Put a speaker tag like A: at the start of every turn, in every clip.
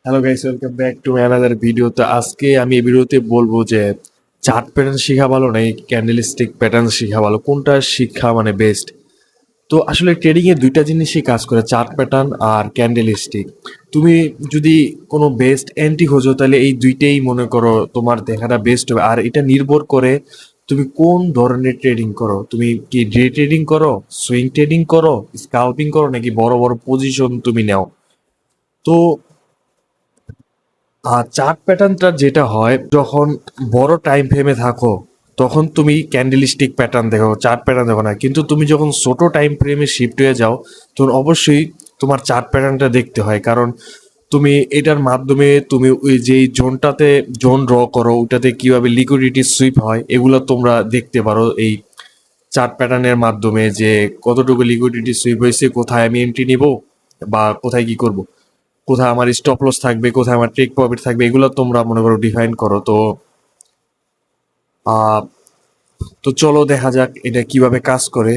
A: Hello guys, welcome back to another video. তো আজকে আমি এই ভিডিওতে বলবো যে চার্ট প্যাটার্ন শেখা ভালো না এই ক্যান্ডেল স্টিক প্যাটার্ন শেখা ভালো, কোনটা শিক্ষা মানে বেস্ট। তো আসলে ট্রেডিং এ দুইটা জিনিসই কাজ করে, চার্ট প্যাটার্ন আর ক্যান্ডেল স্টিক। তুমি যদি কোনো বেস্ট এন্ট্রি খোঁজো তাহলে এই দুইটাই মনে করো তোমার দেখাটা বেস্ট হবে। আর এটা নির্ভর করে তুমি কোন ধরনের ট্রেডিং করো, তুমি কি ডে ট্রেডিং করো, সুইং ট্রেডিং করো, স্কাল্পিং করো, নাকি বড় বড় পজিশন তুমি নাও। তো আর চার্ট প্যাটার্নটা যেটা হয়, যখন বড় টাইম ফ্রেমে থাকো তখন তুমি ক্যান্ডেলস্টিক প্যাটার্ন দেখো, চার্ট প্যাটার্ন দেখো না। কিন্তু তুমি যখন ছোট টাইম ফ্রেমে শিফট হয়ে যাও তখন অবশ্যই তোমার চার্ট প্যাটার্নটা দেখতে হয়, কারণ তুমি এটার মাধ্যমে তুমি ওই যেই জোনটাতে জোন ড্র করো ওটাতে কিভাবে লিকুইডিটি সুইপ হয় এগুলো তোমরা দেখতে পারো এই চার্ট প্যাটার্নের মাধ্যমে, যে কতটুকু লিকুইডিটি সুইপ হয়েছে, কোথায় আমি এন্ট্রি নিব বা কোথায় কি করব, কোথায় আমার স্টপ লস থাকবে, কোথায় আমার টেক প্রফিট থাকবে, এগুলো তোমরা মনে করো ডিফাইন করো। তো আহ, তো চলো দেখা যাক এটা কিভাবে কাজ করে।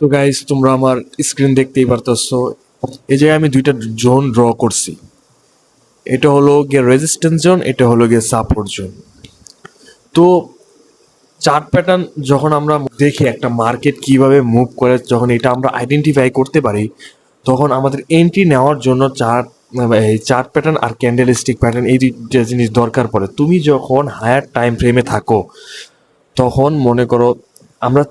A: তো গাইস, তোমরা আমার স্ক্রিন দেখতেই পারতেছো, এই জায়গায় আমি দুইটা জোন ড্র করছি। এটা হলো গিয়ে রেজিস্ট্যান্স জোন, এটা হলো গিয়ে সাপোর্ট জোন। তো চার্ট প্যাটার্ন যখন আমরা দেখি একটা মার্কেট কিভাবে মুভ করে, যখন এটা আমরা আইডেন্টিফাই করতে পারি তখন আমাদের এন্ট্রি নেওয়ার জন্য এই চার্ট প্যাটার্ন আর ক্যান্ডেল স্টিক প্যাটার্ন এই দুইটা জিনিস দরকার পড়ে। তুমি যখন হায়ার টাইম ফ্রেমে থাকো তখন মনে করো আমরা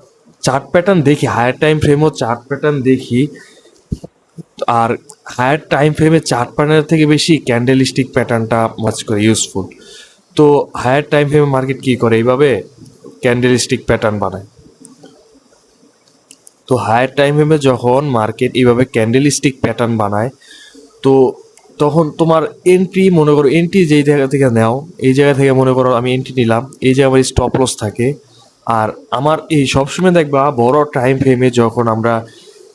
A: চার্ট প্যাটার্ন দেখি, হায়ার টাইম ফ্রেমও চার্ট প্যাটার্ন দেখি। আর হায়ার টাইম ফ্রেমে চার্ট প্যাটার্নের থেকে বেশি ক্যান্ডেল স্টিক প্যাটার্নটা মাছ করে ইউজফুল। তো হায়ার টাইম ফ্রেমে মার্কেট কী করে, এইভাবে ক্যান্ডেল স্টিক প্যাটার্ন বানায়। তো হায়ার টাইম ফ্রেমে যখন মার্কেট এইভাবে ক্যান্ডেল স্টিক প্যাটার্ন বানায়, তো তখন তোমার এন্ট্রি মনে করো, এন্ট্রি যেই জায়গা থেকে নাও, এই জায়গা থেকে মনে করো আমি এন্ট্রি নিলাম, এই জায়গায় আমার স্টপ লস থাকে। আর আমার এই সবসময় দেখবা বড় টাইম ফ্রেমে যখন আমরা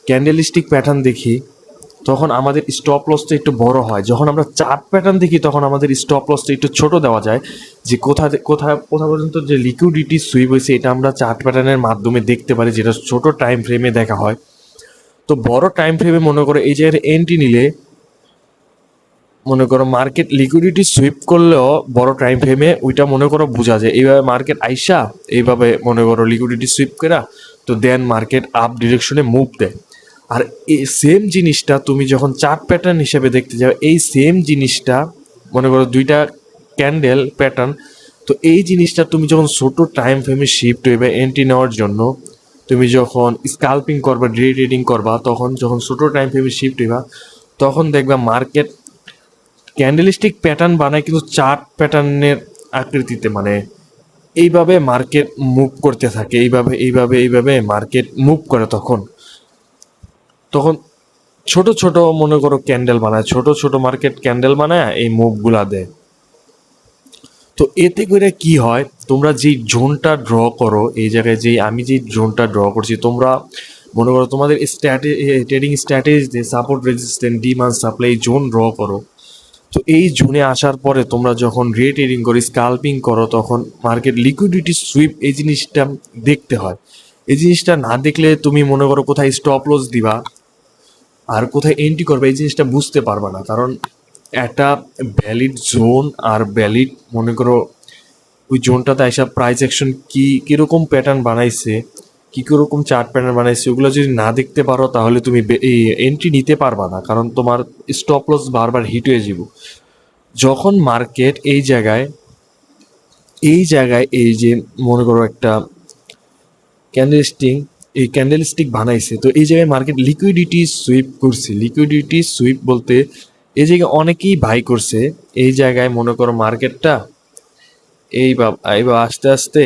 A: ক্যান্ডেল স্টিক প্যাটার্ন দেখি তখন আমাদের স্টপ লসটা একটু বড় হয়। যখন আমরা চার্ট প্যাটার্ন দেখি তখন আমাদের স্টপ লসটা একটু ছোট দেওয়া যায়, যে কোথা পর্যন্ত যে লিকুইডিটি সুইপ হয়েছে এটা আমরা চার্ট প্যাটার্নের মাধ্যমে দেখতে পারি, যেটা ছোট টাইম ফ্রেমে দেখা হয়। তো বড় টাইম ফ্রেমে মনে করো এই জায়গায় এন্ট্রি নিলে মনে করো মার্কেট লিকুইডিটি সুইপ করলেও বড় টাইম ফ্রেমে ওইটা মনে করো বোঝা যায়, এইভাবে মার্কেট আইসা এইভাবে মনে করো লিকুইডিটি সুইপ করা, তো দেন মার্কেট আপ ডিরেকশনে মুভ দেয়। আর এই সেম জিনিসটা তুমি যখন চার্ট প্যাটার্ন হিসেবে দেখতে যাও, এই সেম জিনিসটা মনে করো দুইটা ক্যান্ডেল প্যাটার্ন, তো এই জিনিসটা তুমি যখন ছোট টাইম ফ্রেমে শিফট হইবে এন্ট্রি নেওয়ার জন্য, তুমি যখন স্কাল্পিং করবা, ডে ট্রেডিং করবা, তখন যখন ছোট টাইম ফ্রেমে শিফট হইবা তখন দেখবা মার্কেট ক্যান্ডেলস্টিক প্যাটার্ন বানায় কিন্তু চার্ট প্যাটার্নের আকৃতিতে, মানে এইভাবে মার্কেট মুভ করতে থাকে, এইভাবে এইভাবে এইভাবে মার্কেট মুভ করে। তখন তখন ছোট ছোট মনে করো ক্যান্ডেল বানায়, ছোট ছোট মার্কেট ক্যান্ডেল বানায় এই মুভগুলা দেয়। তো এতে করে কি হয়, তোমরা যেই জোনটা ড্র করো, এই জায়গায় যেই আমি যেই জোনটা ড্র করছি, তোমরা মনে করো তোমাদের ট্রেডিং স্ট্র্যাটেজিতে support, resistance, demand, supply zone draw করো। তো এই জোনে আসার পরে তোমরা যখন রে ট্রেডিং করো, স্কাল্পিং করো, তখন মার্কেট লিকুইডিটি সুইপ এই জিনিসটা দেখতে হয়। এই জিনিসটা না দেখলে তুমি মনে করো কোথায় স্টপ লস দিবা আর কোথায় এন্ট্রি করবে এই জিনিসটা বুঝতে পারবা না, কারণ একটা ভ্যালিড জোন আর ভ্যালিড মনে করো ওই জোনটাতে আসা প্রাইস অ্যাকশন কীরকম প্যাটার্ন বানাইছে, কীরকম চার্ট প্যাটার্ন বানাইছে, ওগুলো যদি না দেখতে পারো তাহলে তুমি এই এন্ট্রি নিতে পারবা না, কারণ তোমার স্টপ লস বারবার হিট হয়ে যাব। যখন মার্কেট এই জায়গায় এই যে মনে করো একটা ক্যান্ডেলস্টিক, এই ক্যান্ডেলস্টিক বানাইছে, তো এই জায়গায় মার্কেট লিকুইডিটি সুইপ করছে। লিকুইডিটি সুইপ বলতে এই জায়গায় অনেকেই বাই করছে, এই জায়গায় মনে করো মার্কেটটা এইবার আস্তে আস্তে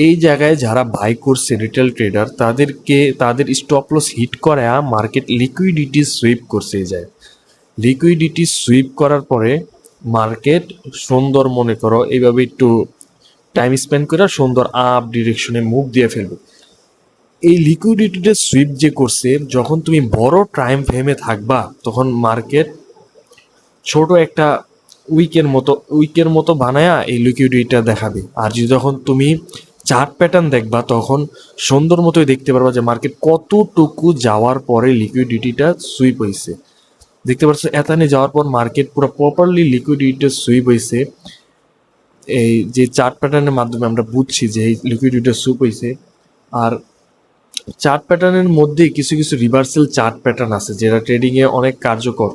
A: এই জায়গায় যারা বাই করছে রিটেল ট্রেডার, তাদের স্টপ লস হিট করা মার্কেট লিকুইডিটি সুইপ করছে। এই জায়গায় লিকুইডিটি সুইপ করার পরে মার্কেট সুন্দর মনে করো এইভাবে একটু টাইম স্পেন্ড করে সুন্দর আপ ডিরেকশনে মুভ দিয়ে ফেলবে। এই লিকুইডিটিটা সুইপ যে করছে, যখন তুমি বড় টাইম ফ্রেমে থাকবা তখন মার্কেট ছোট একটা উইকের মতো বানায়া এই লিকুইডিটিটা দেখাবে। আর যখন তুমি চার্ট প্যাটার্ন দেখবা তখন সুন্দর মতোই দেখতে পারবা যে মার্কেট কতটুকু যাওয়ার পরে লিকুইডিটিটা সুইপ হয়েছে। দেখতে পাচ্ছ এতানে যাওয়ার পর মার্কেট পুরো প্রপারলি লিকুইডিটি সুইপ হয়েছে। এই যে চার্ট প্যাটার্নের মাধ্যমে আমরা বুঝছি যে এই লিকুইডিটি সুইপ হয়েছে। আর চার্ট প্যাটার্নের মধ্যে কিছু কিছু রিভার্সাল চার্ট প্যাটার্ন আছে যেটা ট্রেডিংয়ে অনেক কার্যকর।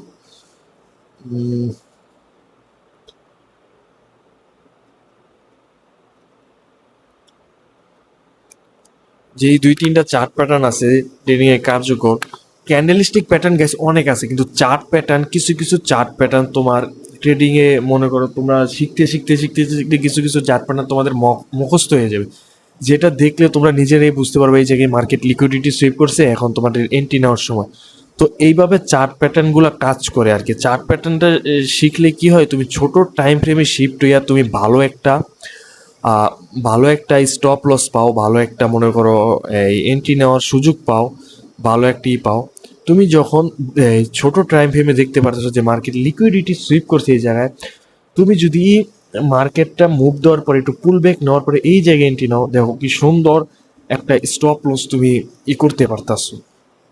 A: যেই দুই তিনটা চার্ট প্যাটার্ন আছে ট্রেডিংয়ে কার্যকর, ক্যান্ডেলস্টিক প্যাটার্ন গ্যাস অনেক আছে, কিন্তু চার্ট প্যাটার্ন কিছু কিছু চার্ট প্যাটার্ন তোমার ট্রেডিংয়ে মনে করো তোমরা শিখতে শিখতে শিখতে শিখতে কিছু কিছু চার্ট প্যাটার্ন তোমাদের মুখস্থ হয়ে যাবে, যেটা দেখলে তোমরা নিজেরাই বুঝতে পারবে এই জায়গায় মার্কেট লিকুইডিটি সুইপ করছে, এখন তোমাদের এন্ট্রি নেওয়ার সময়। তো এইভাবে চার্ট প্যাটার্নগুলো কাজ করে আর কি। চার্ট প্যাটার্নটা শিখলে কি হয়, তুমি ছোট টাইম ফ্রেমে শিফট হইয়া তুমি ভালো একটা স্টপ লস পাও, ভালো একটা মনে করো এই এন্ট্রি নেওয়ার সুযোগ পাও, ভালো একটা পাও। তুমি যখন ছোট টাইম ফ্রেমে দেখতে পারতেছো যে মার্কেট লিকুইডিটি সুইপ করছে এই জায়গায়, তুমি যদি মার্কেটটা মুভ দেওয়ার পরে একটু পুল ব্যাক নেওয়ার পরে এই জায়গায় এন্ট্রি নাও, দেখো কি সুন্দর একটা স্টপ লস তুমি করতে পারতাছো।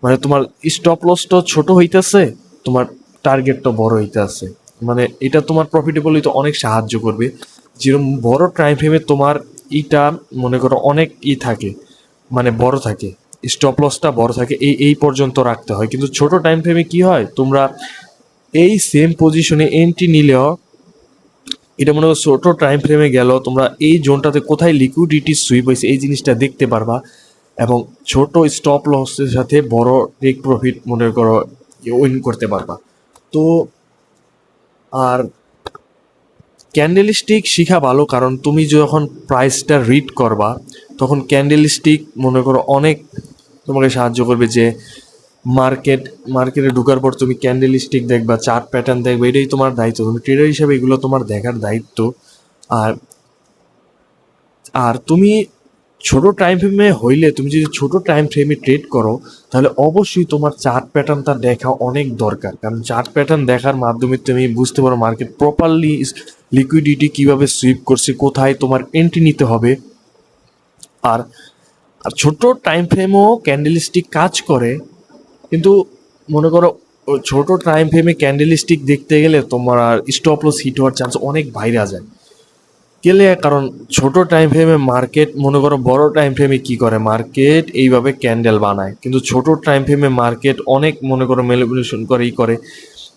A: মানে তোমার স্টপ লসটা ছোট হইতেছে, তোমার টার্গেটটা বড় হইতেছে। মানে এটা তোমার প্রফিটেবল হইতে অনেক সাহায্য করবে। যেরকম বড় টাইম ফ্রেমে তোমার ইটা মনে করো অনেক থাকে, মানে বড় থাকে, স্টপ লসটা বড় থাকে, এই পর্যন্ত রাখতে হয়। কিন্তু ছোট টাইম ফ্রেমে কি হয়, তোমরা এই সেম পজিশনে এন্ট্রি নিলেও এটা মনে করো ছোট টাইম ফ্রেমে গেল, তোমরা এই জোনটাতে কোথায় লিকুইডিটি সুইপ হয়েছে এই জিনিসটা দেখতে পারবা, এবং ছোট স্টপ লসের সাথে বড় টেক প্রফিট মনে করো উইন করতে পারবা। তো আর ক্যান্ডেলস্টিক শিখা ভালো, কারণ তুমি যখন প্রাইসটা রিড করবা তখন ক্যান্ডেলস্টিক মনে করো অনেক তোমাকে সাহায্য করবে। যে মার্কেটে ঢোকার পর তুমি ক্যান্ডেলস্টিক দেখবা, চার্ট প্যাটার্ন দেখবে, এটাই তোমার দায়িত্ব, তুমি ট্রেডার হিসাবে এগুলো তোমার দেখার দায়িত্ব। আর আর তুমি ছোট টাইম ফ্রেমে হইলে, তুমি যদি ছোট টাইম ফ্রেমে ট্রেড করো তাহলে অবশ্যই তোমার চার্ট প্যাটার্নটা দেখা অনেক দরকার, কারণ চার্ট প্যাটার্ন দেখার মাধ্যমে তুমি বুঝতে পারো মার্কেট প্রপারলি লিকুইডিটি কিভাবে সুইপ করছে, কোথায় তোমার এন্ট্রি নিতে হবে। আর আর ছোট টাইম ফ্রেমও ক্যান্ডেলস্টিক কাজ করে, কিন্তু মনে করো ছোট টাইম ফ্রেমে ক্যান্ডেলস্টিক দেখতে গেলে তোমার আর স্টপ লস হিট হওয়ার চান্স অনেক বাইরে যায় গেলে। কারণ ছোট টাইম ফ্রেমে মার্কেট মনে করো বড় টাইম ফ্রেমে কি করে, মার্কেট এইভাবে ক্যান্ডেল বানায়, কিন্তু ছোট টাইম ফ্রেমে মার্কেট অনেক মনে করো ম্যানিপুলেশন করে করে।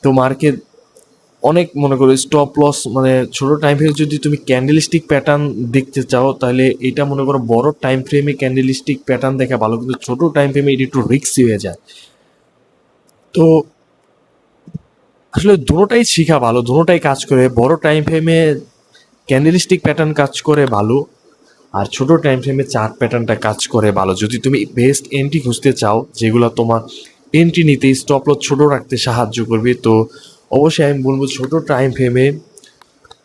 A: তো মার্কেট অনেক মনে করো স্টপ লস, মানে ছোট টাইম ফ্রেমে যদি তুমি ক্যান্ডেলস্টিক প্যাটার্ন দেখতে চাও তাহলে এটা মনে করো বড় টাইম ফ্রেমে ক্যান্ডেলস্টিক প্যাটার্ন দেখা ভালো, কিন্তু ছোট টাইম ফ্রেমে এটা একটু রিস্কি হয়ে যায়। তো আসলে দুটোটাই শিখা ভালো, দুটোটাই কাজ করে। বড় টাইম ফ্রেমে ক্যান্ডেলস্টিক প্যাটার্ন কাজ করে ভালো, আর ছোট টাইম ফ্রেমে চার্ট প্যাটার্নটা কাজ করে ভালো। যদি তুমি বেস্ট এন্ট্রি খুঁজতে চাও যেগুলো তোমার এন্ট্রি নিতে স্টপ লস ছোট রাখতে সাহায্য করবে, তো অবশ্যই আমি বলবো ছোট টাইম ফ্রেমে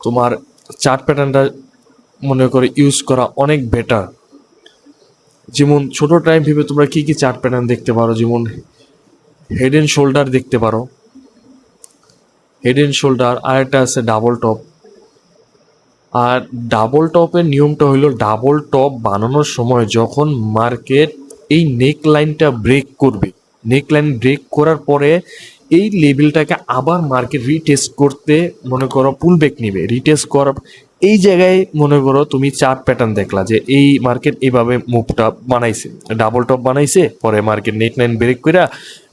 A: তোমার চার্ট প্যাটার্নটা মনে করে ইউজ করা অনেক বেটার। যেমন ছোট টাইম ফ্রেমে তোমরা কী কী চার্ট প্যাটার্ন দেখতে পারো, যেমন হেড অ্যান্ড শোল্ডার দেখতে পারো, হেড অ্যান্ড শোল্ডার, আর একটা আছে ডাবল টপ। আর ডাবল টপের নিয়মটা হলো, ডাবল টপ বানানোর সময় যখন মার্কেট এই নেক লাইনটা ব্রেক করবে, নেক লাইন ব্রেক করার পরে এই লেভেলটাকে আবার মার্কেট রিটেস্ট করতে মনে করো পুল ব্যাক নিবে, রিটেস্ট করার এই জায়গায় মনে করো তুমি চার্ট প্যাটার্ন দেখলা যে এই মার্কেট এইভাবে মুভটা বানাইছে, ডাবল টপ বানাইছে, পরে মার্কেট নেক লাইন ব্রেক করে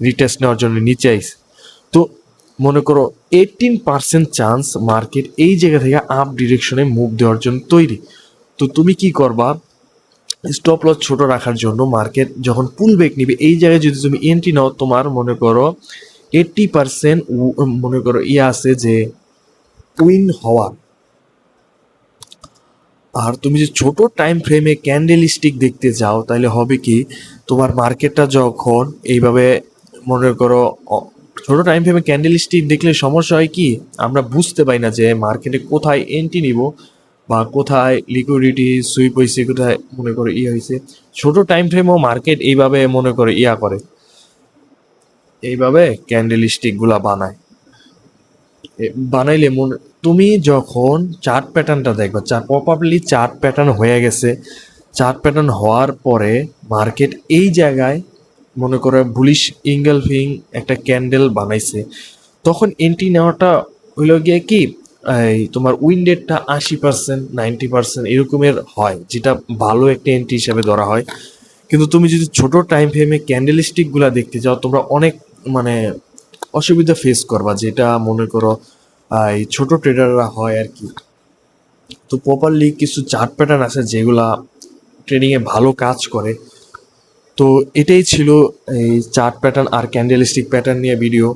A: রিটেস্ট নেওয়ার জন্য নিচে আইছে। তো মনে করো 18% চান্স মার্কেট এই জায়গা থেকে আপ ডিরেকশনে মুভ দেওয়ার জন্য তৈরি। তো তুমি কি করবা, স্টপ লস ছোট রাখার জন্য মার্কেট যখন পুল ব্যাক নিবে এই জায়গায় যদি তুমি এন্ট্রি নাও, তোমার মনে করো 80% মনে করো আছে যে উইন হওয়ার। আর তুমি যে ছোট টাইম ফ্রেমে ক্যান্ডেল স্টিক দেখতে যাও তাহলে হবে কি, তোমার মার্কেটটা যখন এইভাবে মনে করো ছোট টাইম ফ্রেমে ক্যান্ডেল স্টিক দেখলে সমস্যা হয় কি, আমরা বুঝতে পারি না যে মার্কেটে কোথায় এন্ট্রি নিব বা কোথায় লিকুইডিটি সুইপ হয়েছে, কোথায় মনে করো হয়েছে। ছোট টাইম ফ্রেমও মার্কেট এইভাবে মনে করে করে, এইভাবে ক্যান্ডেল স্টিকগুলা বানায়। বানাইলে তুমি যখন চার্ট প্যাটার্নটা দেখবা, প্রপারলি চার্ট প্যাটার্ন হয়ে গেছে, চার্ট প্যাটার্ন হওয়ার পরে মার্কেট এই জায়গায় মনে করে বুলিশ ইঙ্গেলফিং একটা ক্যান্ডেল বানাইছে, তখন এন্ট্রি নেওয়াটা হইল গিয়ে কি, এই তোমার উইন্ডেডটা 80%, 90% এরকমের হয়, যেটা ভালো একটা এন্ট্রি হিসাবে ধরা হয়। কিন্তু তুমি যদি ছোট টাইম ফ্রেমে ক্যান্ডেল স্টিকগুলা দেখতে চাও, তোমরা অনেক মানে অসুবিধা ফেস করবা, যেটা মনে করো এই ছোট ট্রেডাররা হয় আর কি। তো প্রপারলি কিছু চার্ট প্যাটার্ন আছে যেগুলা ট্রেডিংয়ে ভালো কাজ করে। তো এটাই ছিল এই চার্ট প্যাটার্ন আর ক্যান্ডেল স্টিক প্যাটার্ন নিয়ে ভিডিও।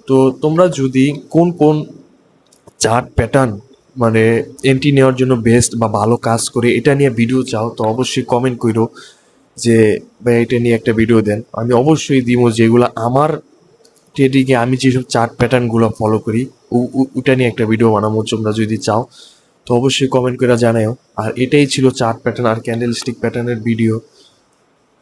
A: তো তোমরা যদি কোন কোন চার্ট প্যাটার্ন মানে এন্ট্রি নেওয়ার জন্য বেস্ট বা ভালো কাজ করে এটা নিয়ে ভিডিও চাও, তো অবশ্যই কমেন্ট করো যে ভাই এটা নিয়ে একটা ভিডিও দেন। আমি অবশ্যই দিব, যেগুলো আমার ট্রেডিংয়ে আমি যেসব চার্ট প্যাটার্নগুলো ফলো করি ওটা নিয়ে একটা ভিডিও বানাবো। তোমরা যদি চাও তো অবশ্যই কমেন্ট করে জানাও। আর এটাই ছিল চার্ট প্যাটার্ন আর ক্যান্ডেল স্টিক প্যাটার্নের ভিডিও।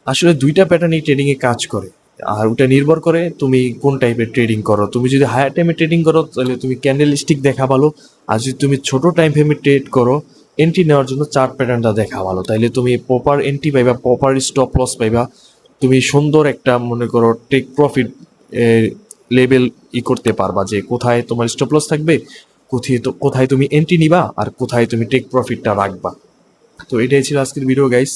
A: আসলে দুইটা প্যাটার্নই ট্রেডিংয়ে কাজ করে, আর ওটা নির্ভর করে তুমি কোন টাইপের ট্রেডিং করো। তুমি যদি হায়ার টাইমে ট্রেডিং করো তাহলে তুমি ক্যান্ডেল স্টিক দেখা ভালো, আর যদি তুমি ছোট টাইম ফ্রেমে ট্রেড করো এন্ট্রি নেওয়ার জন্য চার্ট প্যাটার্নটা দেখা ভালো। তাইলে তুমি প্রপার এন্ট্রি পাইবা, প্রপার স্টপ লস পাইবা, তুমি সুন্দর একটা মনে করো টেক প্রফিট লেভেল করতে পারবা, যে কোথায় তোমার স্টপ লস থাকবে, কোথায় তুমি এন্ট্রি নিবা, আর কোথায় তুমি টেক প্রফিটটা রাখবা। তো এটাই ছিল আজকের ভিডিও গাইস।